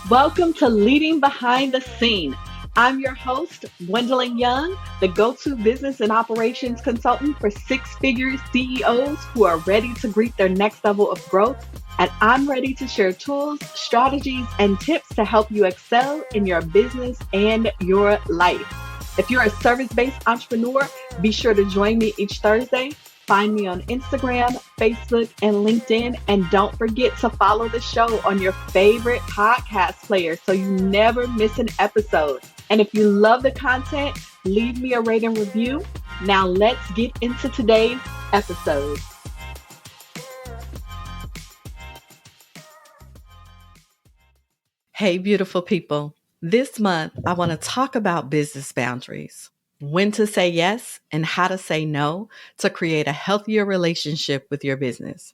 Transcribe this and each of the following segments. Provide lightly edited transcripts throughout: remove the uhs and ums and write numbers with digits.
Welcome to Leading Behind the Scene. I'm your host, Gwendolyn Young, the go-to business and operations consultant for six-figure CEOs who are ready to greet their next level of growth. And I'm ready to share tools, strategies, and tips to help you excel in your business and your life. If you're a service-based entrepreneur, be sure to join me each Thursday. Find me on Instagram, Facebook, and LinkedIn. And don't forget to follow the show on your favorite podcast player so you never miss an episode. And if you love the content, leave me a rate and review. Now let's get into today's episode. Hey, beautiful people. This month, I want to talk about business boundaries. When to say yes and how to say no to create a healthier relationship with your business.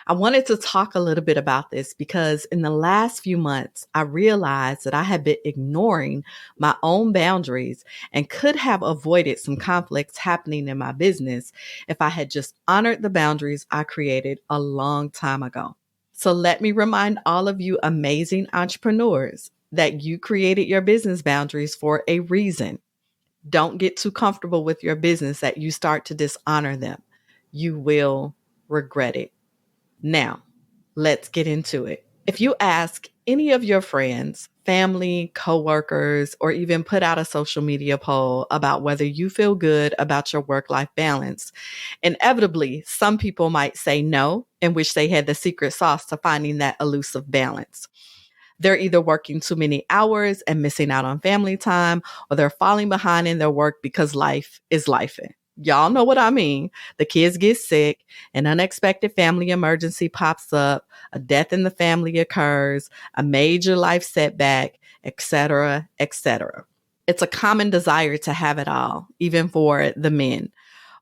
I wanted to talk a little bit about this because in the last few months, I realized that I had been ignoring my own boundaries and could have avoided some conflicts happening in my business if I had just honored the boundaries I created a long time ago. So let me remind all of you amazing entrepreneurs that you created your business boundaries for a reason. Don't get too comfortable with your business that you start to dishonor them. You will regret it. Now, let's get into it. If you ask any of your friends, family, coworkers, or even put out a social media poll about whether you feel good about your work-life balance, inevitably, some people might say no and wish they had the secret sauce to finding that elusive balance. They're either working too many hours and missing out on family time, or they're falling behind in their work because life is lifing. Y'all know what I mean. The kids get sick, an unexpected family emergency pops up, a death in the family occurs, a major life setback, etc., etc. It's a common desire to have it all, even for the men.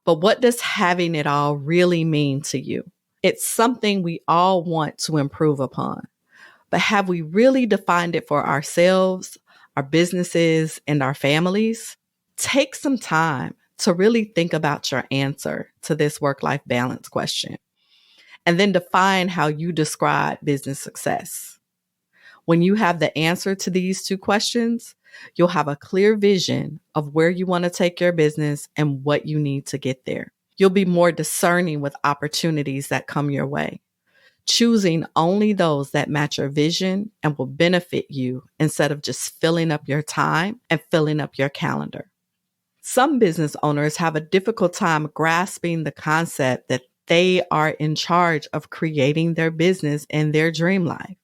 But what does having it all really mean to you? It's something we all want to improve upon. But have we really defined it for ourselves, our businesses, and our families? Take some time to really think about your answer to this work-life balance question, and then define how you describe business success. When you have the answer to these two questions, you'll have a clear vision of where you want to take your business and what you need to get there. You'll be more discerning with opportunities that come your way, choosing only those that match your vision and will benefit you instead of just filling up your time and filling up your calendar. Some business owners have a difficult time grasping the concept that they are in charge of creating their business and their dream life.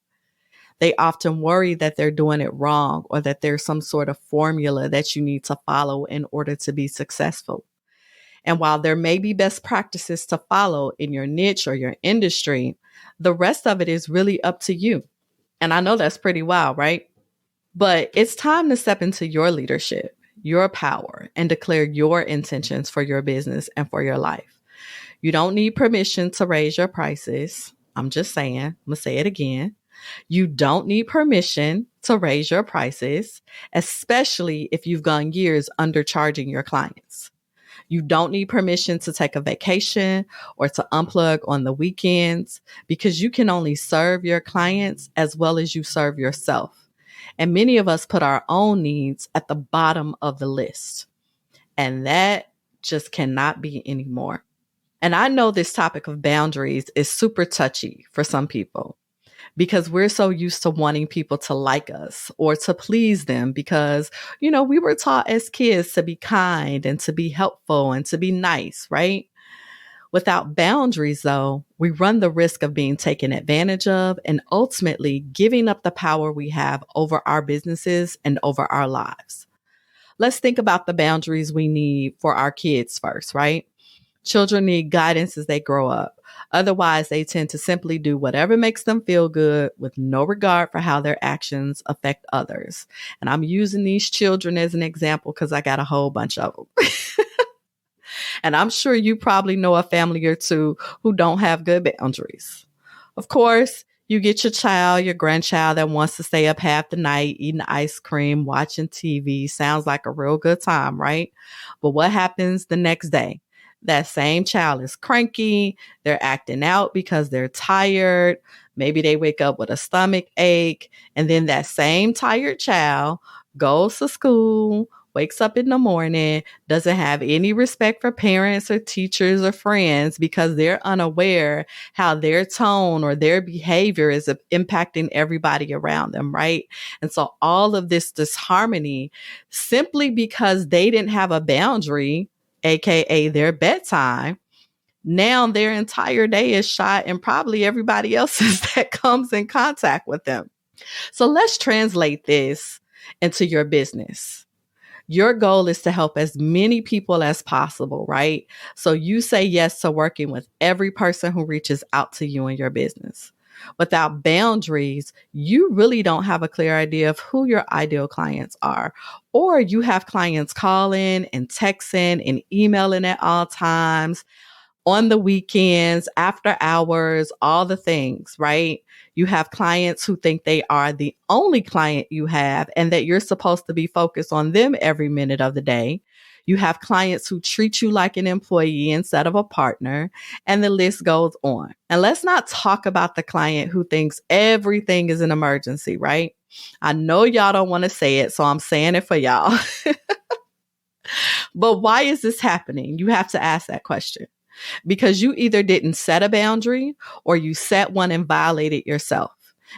They often worry that they're doing it wrong or that there's some sort of formula that you need to follow in order to be successful. And while there may be best practices to follow in your niche or your industry, the rest of it is really up to you. And I know that's pretty wild, right? But it's time to step into your leadership, your power, and declare your intentions for your business and for your life. You don't need permission to raise your prices. I'm just saying, I'm going to say it again. You don't need permission to raise your prices, especially if you've gone years undercharging your clients. You don't need permission to take a vacation or to unplug on the weekends because you can only serve your clients as well as you serve yourself. And many of us put our own needs at the bottom of the list. And that just cannot be anymore. And I know this topic of boundaries is super touchy for some people because we're so used to wanting people to like us or to please them because, we were taught as kids to be kind and to be helpful and to be nice, right? Without boundaries, though, we run the risk of being taken advantage of and ultimately giving up the power we have over our businesses and over our lives. Let's think about the boundaries we need for our kids first, right? Children need guidance as they grow up. Otherwise, they tend to simply do whatever makes them feel good with no regard for how their actions affect others. And I'm using these children as an example because I got a whole bunch of them. And I'm sure you probably know a family or two who don't have good boundaries. Of course, you get your child, your grandchild that wants to stay up half the night, eating ice cream, watching TV. Sounds like a real good time, right? But what happens the next day? That same child is cranky. They're acting out because they're tired. Maybe they wake up with a stomach ache, and then that same tired child goes to school, wakes up in the morning, doesn't have any respect for parents or teachers or friends because they're unaware how their tone or their behavior is impacting everybody around them, right? And so all of this disharmony, simply because they didn't have a boundary, AKA their bedtime, now their entire day is shot and probably everybody else's that comes in contact with them. So let's translate this into your business. Your goal is to help as many people as possible, right? So you say yes to working with every person who reaches out to you in your business. Without boundaries, you really don't have a clear idea of who your ideal clients are. Or you have clients calling and texting and emailing at all times, on the weekends, after hours, all the things, right? You have clients who think they are the only client you have and that you're supposed to be focused on them every minute of the day. You have clients who treat you like an employee instead of a partner, and the list goes on. And let's not talk about the client who thinks everything is an emergency, right? I know y'all don't want to say it, so I'm saying it for y'all. But why is this happening? You have to ask that question. Because you either didn't set a boundary or you set one and violated yourself.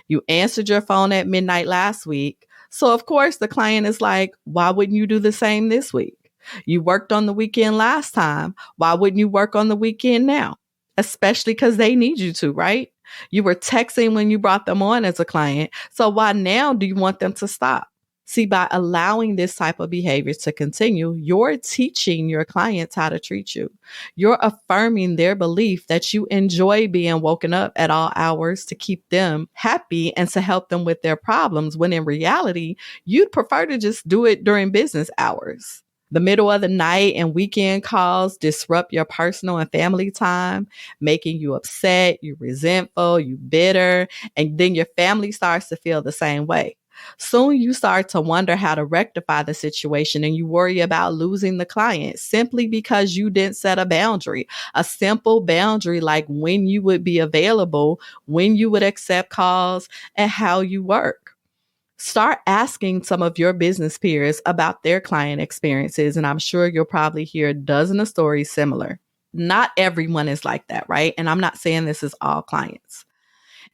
You answered your phone at midnight last week. So of course the client is like, why wouldn't you do the same this week? You worked on the weekend last time. Why wouldn't you work on the weekend now? Especially because they need you to, right? You were texting when you brought them on as a client. So why now do you want them to stop? See, by allowing this type of behavior to continue, you're teaching your clients how to treat you. You're affirming their belief that you enjoy being woken up at all hours to keep them happy and to help them with their problems, when in reality, you'd prefer to just do it during business hours. The middle of the night and weekend calls disrupt your personal and family time, making you upset, you resentful, you bitter, and then your family starts to feel the same way. Soon you start to wonder how to rectify the situation, and you worry about losing the client simply because you didn't set a boundary, a simple boundary like when you would be available, when you would accept calls, and how you work. Start asking some of your business peers about their client experiences, and I'm sure you'll probably hear a dozen of stories similar. Not everyone is like that, right? And I'm not saying this is all clients.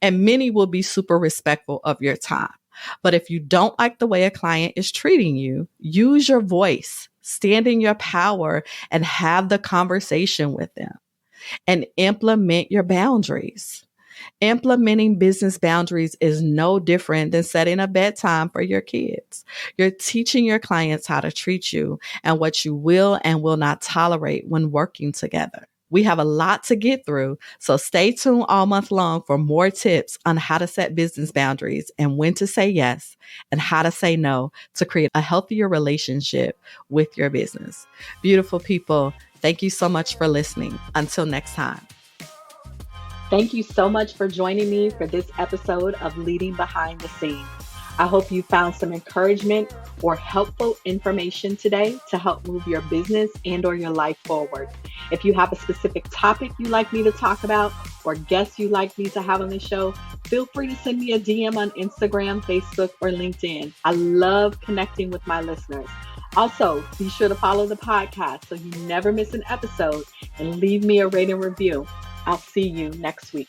And many will be super respectful of your time. But if you don't like the way a client is treating you, use your voice, stand in your power, and have the conversation with them and implement your boundaries. Implementing business boundaries is no different than setting a bedtime for your kids. You're teaching your clients how to treat you and what you will and will not tolerate when working together. We have a lot to get through, so stay tuned all month long for more tips on how to set business boundaries and when to say yes and how to say no to create a healthier relationship with your business. Beautiful people, thank you so much for listening. Until next time. Thank you so much for joining me for this episode of Leading Behind the Scenes. I hope you found some encouragement or helpful information today to help move your business and or your life forward. If you have a specific topic you'd like me to talk about or guests you'd like me to have on the show, feel free to send me a DM on Instagram, Facebook, or LinkedIn. I love connecting with my listeners. Also, be sure to follow the podcast so you never miss an episode and leave me a rating review. I'll see you next week.